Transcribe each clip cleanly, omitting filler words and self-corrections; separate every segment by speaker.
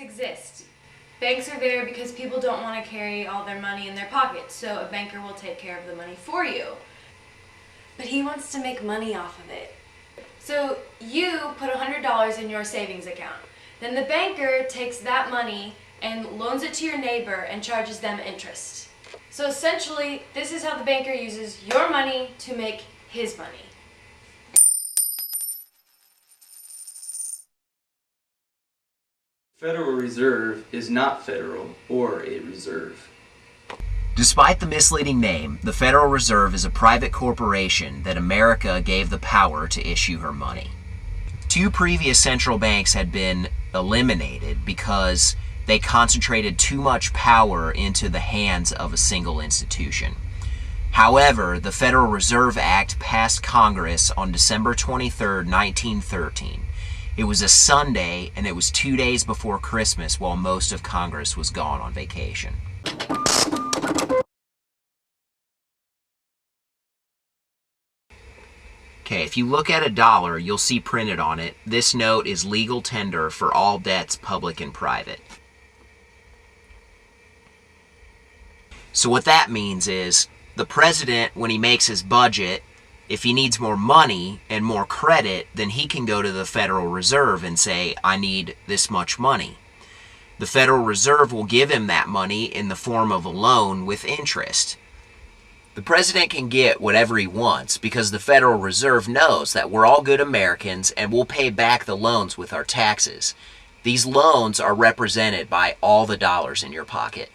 Speaker 1: exist. Banks are there because people don't want to carry all their money in their pockets, so a banker will take care of the money for you.
Speaker 2: But he wants to make money off of it.
Speaker 1: So you put $100 in your savings account. Then the banker takes that money and loans it to your neighbor and charges them interest. So essentially, this is how the banker uses your money to make his money.
Speaker 3: Federal Reserve is not federal or a reserve.
Speaker 4: Despite the misleading name, the Federal Reserve is a private corporation that America gave the power to issue her money. 2 previous central banks had been eliminated because they concentrated too much power into the hands of a single institution. However, the Federal Reserve Act passed Congress on December 23, 1913. It was a Sunday, and it was 2 days before Christmas while most of Congress was gone on vacation. Okay, if you look at $1, you'll see printed on it, "This note is legal tender for all debts, public and private." So what that means is, the president, when he makes his budget, if he needs more money and more credit, then he can go to the Federal Reserve and say, "I need this much money." The Federal Reserve will give him that money in the form of a loan with interest. The president can get whatever he wants because the Federal Reserve knows that we're all good Americans and we'll pay back the loans with our taxes. These loans are represented by all the dollars in your pocket.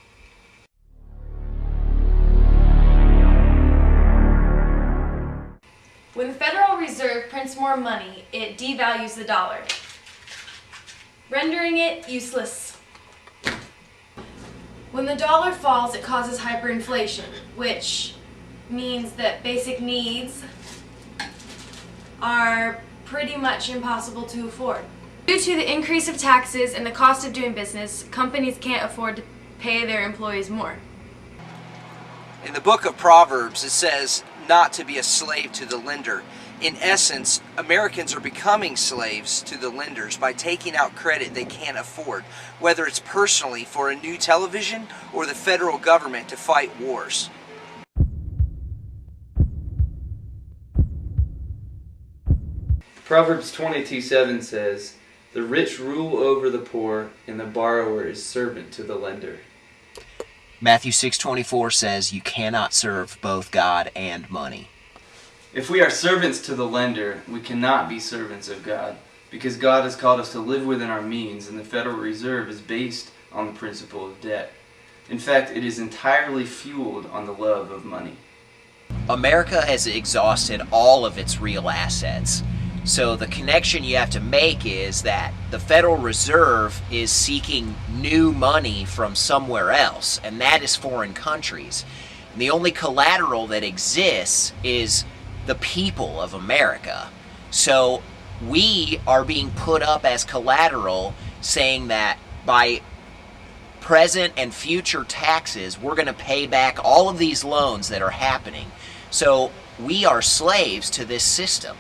Speaker 1: When the Federal Reserve prints more money, it devalues the dollar, rendering it useless. When the dollar falls, it causes hyperinflation, which means that basic needs are pretty much impossible to afford. Due to the increase of taxes and the cost of doing business, companies can't afford to pay their employees more.
Speaker 5: In the book of Proverbs, it says not to be a slave to the lender. In essence, Americans are becoming slaves to the lenders by taking out credit they can't afford, whether it's personally for a new television or the federal government to fight wars.
Speaker 3: Proverbs 22:7 says, "The rich rule over the poor, and the borrower is servant to the lender."
Speaker 4: Matthew 6:24 says you cannot serve both God and money.
Speaker 3: If we are servants to the lender, we cannot be servants of God, because God has called us to live within our means, and the Federal Reserve is based on the principle of debt. In fact, it is entirely fueled on the love of money.
Speaker 4: America has exhausted all of its real assets. So the connection you have to make is that the Federal Reserve is seeking new money from somewhere else, and that is foreign countries. And the only collateral that exists is the people of America. So we are being put up as collateral, saying that by present and future taxes, we're going to pay back all of these loans that are happening. So we are slaves to this system.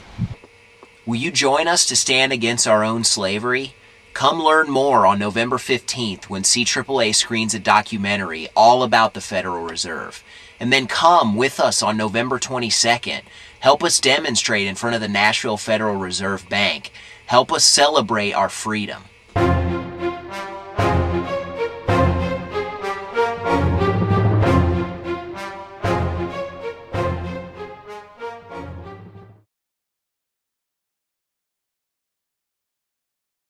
Speaker 4: Will you join us to stand against our own slavery? Come learn more on November 15th when CAAA screens a documentary all about the Federal Reserve. And then come with us on November 22nd. Help us demonstrate in front of the Nashville Federal Reserve Bank. Help us celebrate our freedom.